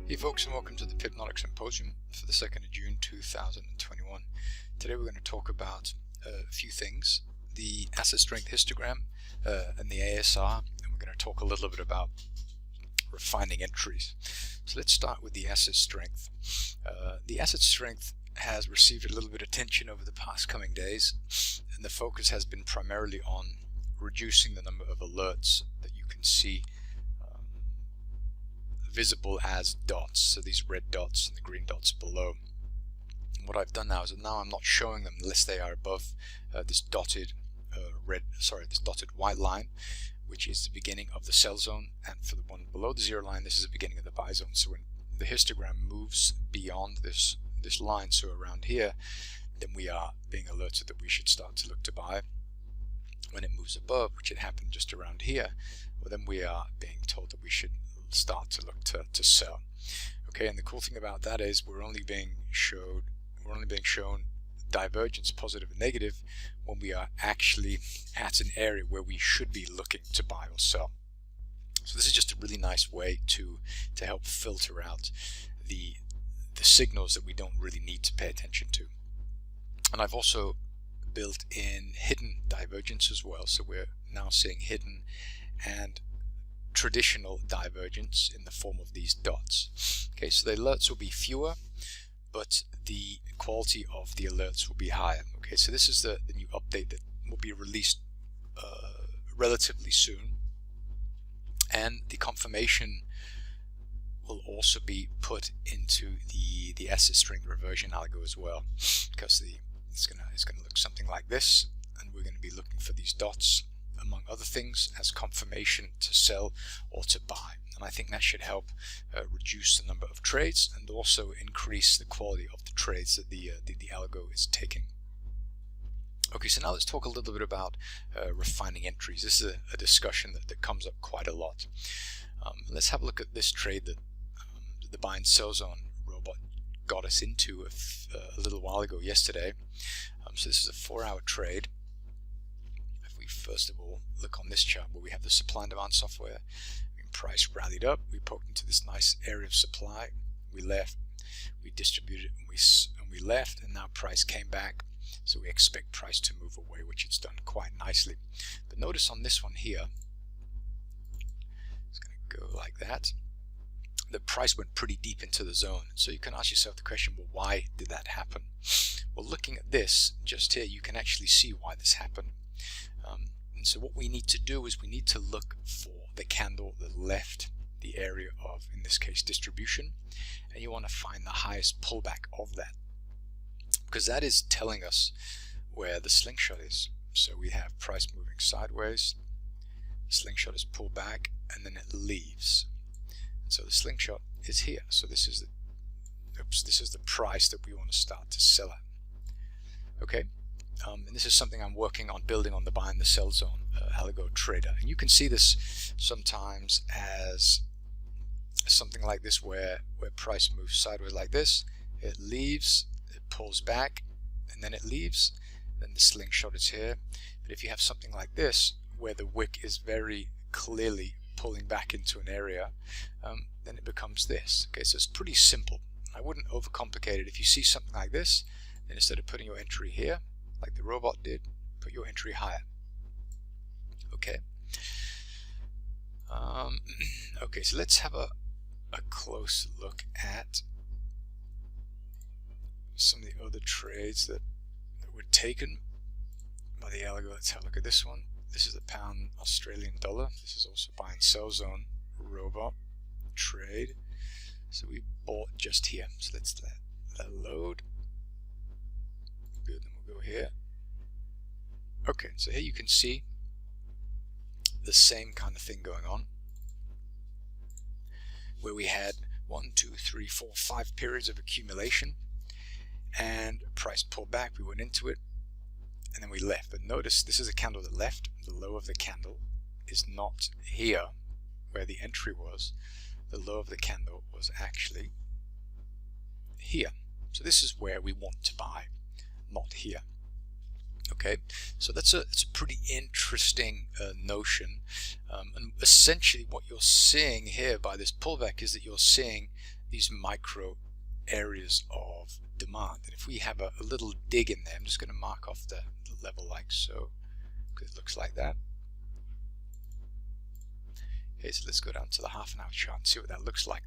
Hey folks, and welcome to the Pipnotic Symposium for the 2nd of June 2021. Today we're going to talk about a few things: the asset strength histogram and the ASR, and we're going to talk a little bit about refining entries. So let's start with the asset strength. The asset strength has received a little bit of attention over the past coming days, and the focus has been primarily on reducing the number of alerts that you can see visible as dots, so these red dots and the green dots below. And what I've done now is that now I'm not showing them unless they are above this dotted this dotted white line, which is the beginning of the sell zone, and for the one below the zero line, this is the beginning of the buy zone. So when the histogram moves beyond this line, so around here, then we are being alerted that we should start to look to buy. When it moves above, which it happened just around here, well, then we are being told that we should start to look to sell. Okay, and the cool thing about that is we're only being shown divergence, positive and negative, when we are actually at an area where we should be looking to buy or sell. So this is just a really nice way to help filter out the signals that we don't really need to pay attention to. And I've also built in hidden divergence as well, so we're now seeing hidden and traditional divergence in the form of these dots. Okay, so the alerts will be fewer, but the quality of the alerts will be higher. Okay, so this is the new update that will be released relatively soon, and the confirmation will also be put into the asset strength reversion algo as well, because it's gonna look something like this, and we're going to be looking for these dots, among other things, as confirmation to sell or to buy. And I think that should help reduce the number of trades and also increase the quality of the trades that the algo is taking. Okay, so now let's talk a little bit about refining entries. This is a discussion that comes up quite a lot. Let's have a look at this trade that the buy and sell zone robot got us into a little while ago yesterday. So this is a 4-hour trade. First of all, look on this chart where we have the supply and demand software. Price rallied up, we poked into this nice area of supply, we left, we distributed, and we left, and now price came back. So we expect price to move away, which it's done quite nicely. But notice on this one here, it's going to go like that. The price went pretty deep into the zone. So you can ask yourself the question, well, why did that happen? Well, looking at this just here, you can actually see why this happened. And so what we need to do is we need to look for the candle that left the area of, in this case, distribution, and you want to find the highest pullback of that, because that is telling us where the slingshot is. So we have price moving sideways, the slingshot is pulled back, and then it leaves. And so the slingshot is here. So this is the price that we want to start to sell at. Okay. And this is something I'm working on building on the buy and the sell zone algo trader. And you can see this sometimes as something like this, where price moves sideways like this, it leaves, it pulls back, and then it leaves, then the slingshot is here. But if you have something like this, where the wick is very clearly pulling back into an area, then it becomes this. Okay, so it's pretty simple. I wouldn't overcomplicate it. If you see something like this, then instead of putting your entry here, like the robot did, put your entry higher. Okay. Okay, so let's have a close look at some of the other trades that were taken by the algo. Let's have a look at this one. This is the pound Australian dollar. This is also buy and sell zone robot trade. So we bought just here. So let's let that load. Good, then we'll go here. Okay, so here you can see the same kind of thing going on, where we had 1, 2, 3, 4, 5 periods of accumulation, and price pulled back, we went into it, and then we left. But notice this is a candle that left. The low of the candle is not here where the entry was. The low of the candle was actually here. So this is where we want to buy, not here. Okay, so it's a pretty interesting notion, and essentially what you're seeing here by this pullback is that you're seeing these micro areas of demand. And if we have a little dig in there, I'm just going to mark off the level like so, because it looks like that. Okay, so let's go down to the half an hour chart and see what that looks like.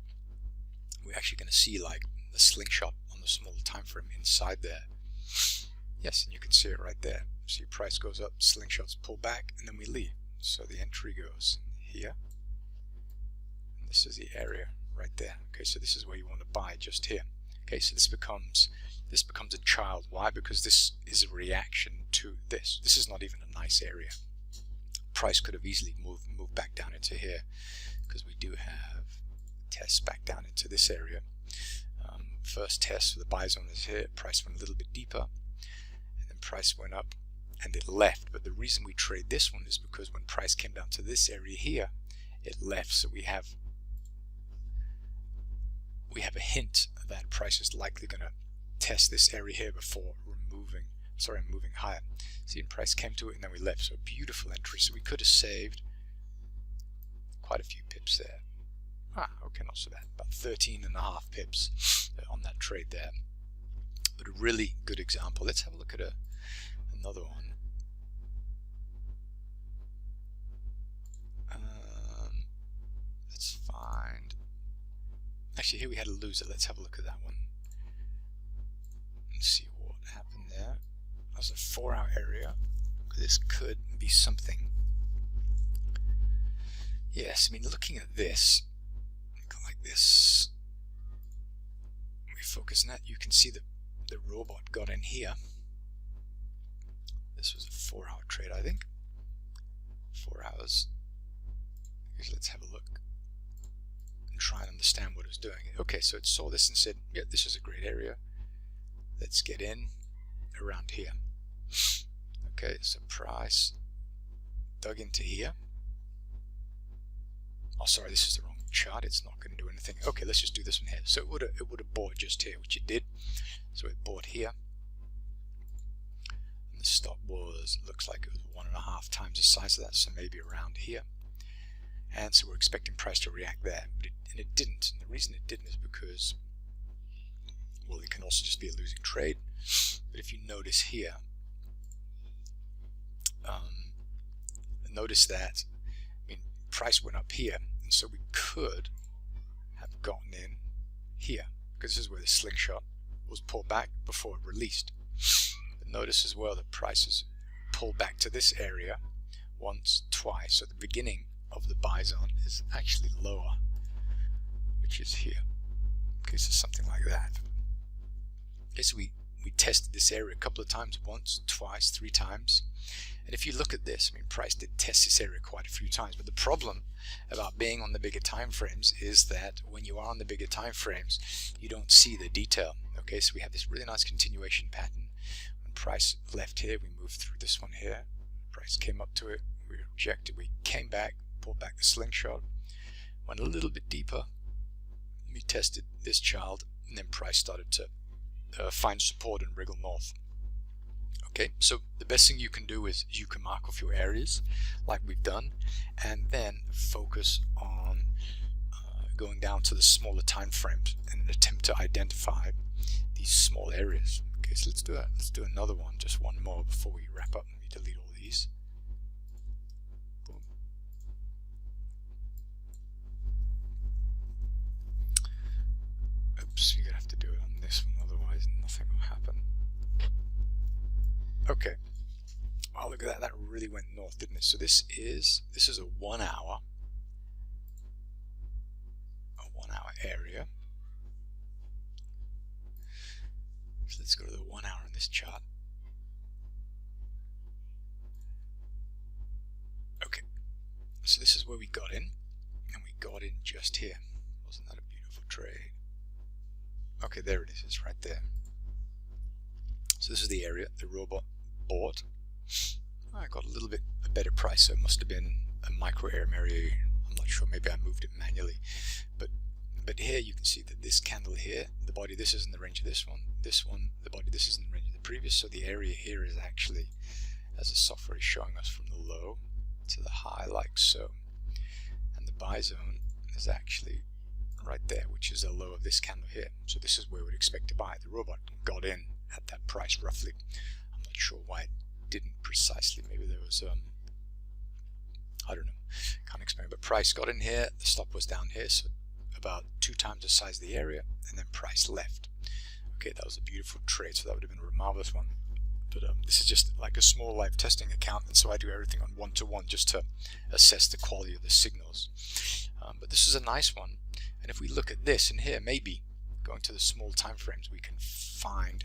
We're actually going to see like the slingshot on the smaller time frame inside there. Yes, and you can see it right there. See, price goes up, slingshots pull back, and then we leave. So the entry goes here, and this is the area right there. Okay, so this is where you want to buy, just here. Okay, so this becomes a child. Why? Because this is a reaction to this. This is not even a nice area. Price could have easily moved back down into here, because we do have tests back down into this area. First test for the buy zone is here. Price went a little bit deeper, and then price went up and it left. But the reason we trade this one is because when price came down to this area here, it left. So we have a hint that price is likely going to test this area here before moving higher. See, and price came to it and then we left. So a beautiful entry. So we could have saved quite a few pips there. Okay, not so bad. About 13.5 pips on that trade there. But a really good example. Let's have a look at another one. Let's find. Actually, here we had a loser. Let's have a look at that one and see what happened there. That was a 4-hour area. This could be something. Yes, I mean, looking at this, like this, we focus on that. You can see that the robot got in here. This was a 4-hour trade, I think. 4 hours. Okay, let's have a look and try and understand what it was doing. Okay, so it saw this and said, yeah, this is a great area. Let's get in around here. Okay, so price dug into here. Oh, sorry, this is the wrong chart. It's not going to do anything. Okay, let's just do this one here. So it would have bought just here, which it did. So it bought here. And the stop was, looks like it was 1.5 times the size of that, so maybe around here. And so we're expecting price to react there, but it didn't. And the reason it didn't is because, well, it can also just be a losing trade. But if you notice here, notice that, I mean, price went up here, and so we could have gotten in here, because this is where the slingshot was pulled back before it released. But notice as well that prices pulled back to this area once, twice. So the beginning of the buy zone is actually lower, which is here. Okay, so something like that. Okay, so we tested this area a couple of times, once, twice, 3 times. And if you look at this, I mean, price did test this area quite a few times. But the problem about being on the bigger time frames is that when you are on the bigger time frames, you don't see the detail. Okay, so we have this really nice continuation pattern. When price left here, we moved through this one here. Price came up to it, we rejected, we came back, pulled back the slingshot, went a little bit deeper, we tested this child, and then price started to find support and wriggle north. Okay, so the best thing you can do is you can mark off your areas like we've done, and then focus on going down to the smaller time frames in an attempt to identify these small areas. Okay, so let's do it. Let's do another one, just one more before we wrap up. Let me delete all these. Boom. Oops, you're gonna have to do it on this one, otherwise nothing will happen. Okay. Wow, look at that. That really went north, didn't it? So this is a 1 hour. A 1 hour area. So let's go to the 1 hour on this chart. Okay. So this is where we got in. And we got in just here. Wasn't that a beautiful trade? Okay, there it is. It's right there. So this is the area the robot bought. I got a little bit a better price, so it must have been a micro area. I'm not sure, maybe I moved it manually. But here you can see that this candle here, the body, this is in the range of this one, the body, this is in the range of the previous. So the area here is actually, as the software is showing us, from the low to the high, like so. And the buy zone is actually right there, which is the low of this candle here. So this is where we'd expect to buy. The robot got in at that price roughly. I'm not sure why it didn't precisely. Maybe there was I don't know, can't explain, but price got in here, the stop was down here, so about 2 times the size of the area, and then price left. Okay, that was a beautiful trade, so that would have been a marvelous one. But this is just like a small live testing account, and so I do everything on one-to-one just to assess the quality of the signals. But this is a nice one, and if we look at this in here, maybe going to the small time frames, we can find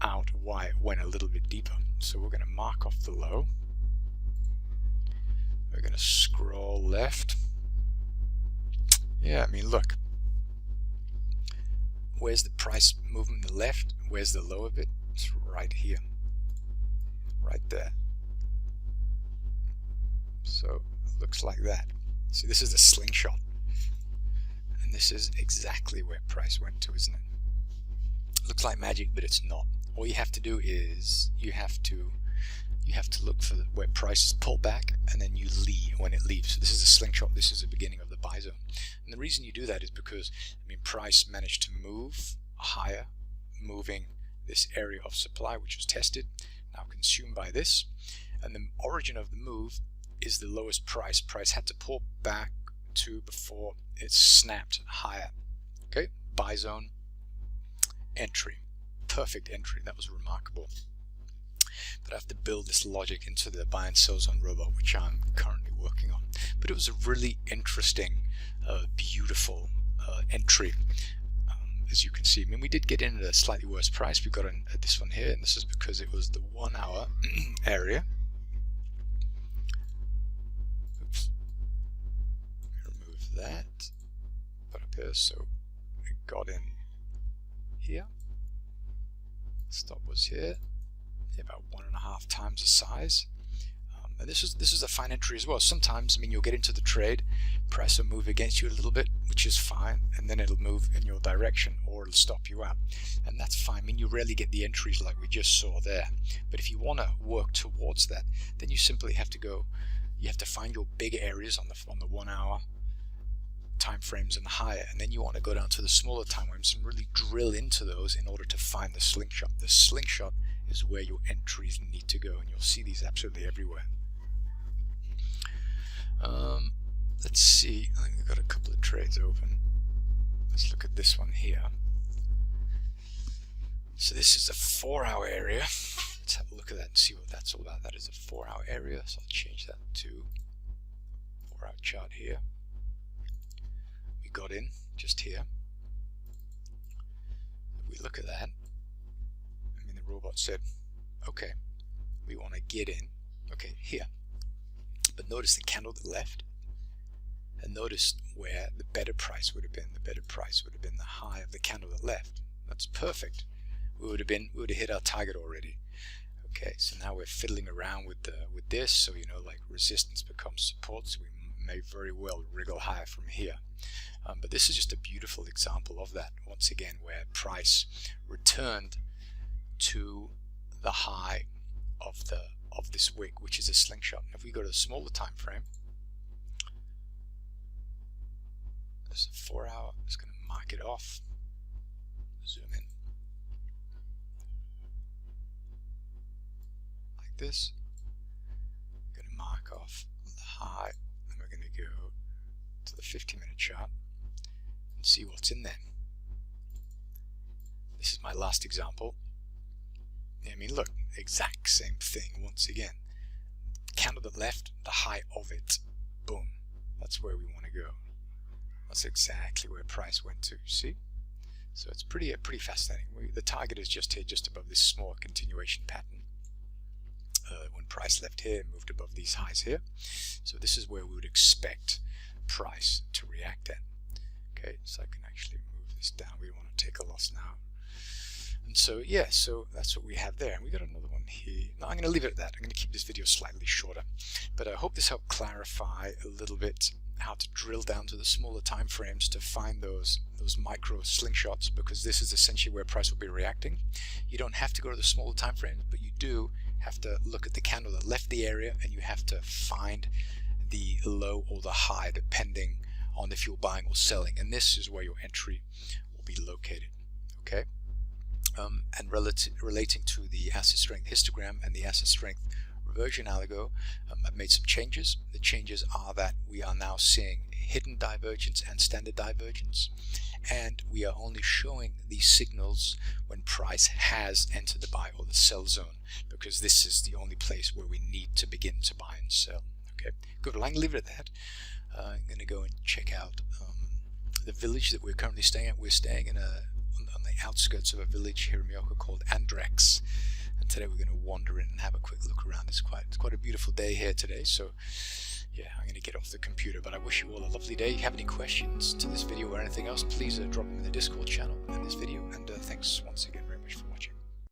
out why it went a little bit deeper. So we're going to mark off the low. We're going to scroll left. Yeah, I mean, look. Where's the price movement on the left? Where's the low of it? It's right here. Right there. So, it looks like that. See, this is the slingshot. And this is exactly where price went to, isn't it? Looks like magic, but it's not. All you have to do is, you have to look for where prices pull back, and then you leave when it leaves. So this is a slingshot, this is the beginning of the buy zone. And the reason you do that is because, I mean, price managed to move higher, moving this area of supply which was tested, now consumed by this, and the origin of the move is the lowest price. Price had to pull back to before it snapped higher. Okay, buy zone, entry, perfect entry. That was remarkable. But I have to build this logic into the buy and sell zone robot, which I'm currently working on. But it was a really interesting, beautiful entry, as you can see. I mean, we did get in at a slightly worse price. We got in at this one here, and this is because it was the 1 hour area. Oops. Remove that. Put up here, so it got in here. Stop was here. About 1.5 times the size, and this is a fine entry as well. Sometimes, I mean, you'll get into the trade, price will move against you a little bit, which is fine, and then it'll move in your direction, or it'll stop you out, and that's fine. I mean, you rarely get the entries like we just saw there. But if you want to work towards that, then you simply have to go. You have to find your big areas on the 1 hour time frames and higher, and then you want to go down to the smaller time frames and really drill into those in order to find the slingshot. The slingshot is where your entries need to go, and you'll see these absolutely everywhere. Let's see, I think we've got a couple of trades open. Let's look at this one here. So this is a 4-hour area. Let's have a look at that and see what that's all about. That is a 4-hour area, so I'll change that to 4-hour chart here. We got in just here. If we look at that, I mean, the robot said, okay, we want to get in, okay, here. But notice the candle to the left, and notice where the better price would have been. The better price would have been the high of the candle to the left. That's perfect. We would have hit our target already. Okay, so now we're fiddling around with this, so you know, like resistance becomes support, so we may very well wriggle higher from here. But this is just a beautiful example of that, once again, where price returned to the high of this wick, which is a slingshot. If we go to the smaller time frame, there's a 4-hour. It's going to mark it off. Zoom in like this. We're going to mark off the high, and we're going to go to the 50-minute chart and see what's in there. This is my last example. I mean, look, exact same thing once again. Candle to the left, the high of it. Boom. That's where we want to go. That's exactly where price went to, see? So it's pretty fascinating. The target is just here, just above this small continuation pattern. When price left here, it moved above these highs here. So this is where we would expect price to react at. Okay, so I can actually move this down. We don't want to take a loss now. And so, yeah, so that's what we have there. And we got another one here. No, I'm going to leave it at that. I'm going to keep this video slightly shorter. But I hope this helped clarify a little bit how to drill down to the smaller time frames to find those micro slingshots, because this is essentially where price will be reacting. You don't have to go to the smaller time frames, but you do have to look at the candle that left the area, and you have to find the low or the high depending on if you're buying or selling, and this is where your entry will be located. Okay. And relating to the asset strength histogram and the asset strength reversion algo, I've made some changes. The changes are that we are now seeing hidden divergence and standard divergence, and we are only showing these signals when price has entered the buy or the sell zone, because this is the only place where we need to begin to buy and sell. Okay, good. Well, I'm going to leave it at that. I'm going to go and check out the village that we're currently staying at. We're staying in on the outskirts of a village here in Mallorca called Andrex, and today we're going to wander in and have a quick look around. It's quite a beautiful day here today, so yeah, I'm going to get off the computer, but I wish you all a lovely day. If you have any questions to this video or anything else, please drop them in the Discord channel and this video, and thanks once again very much for watching.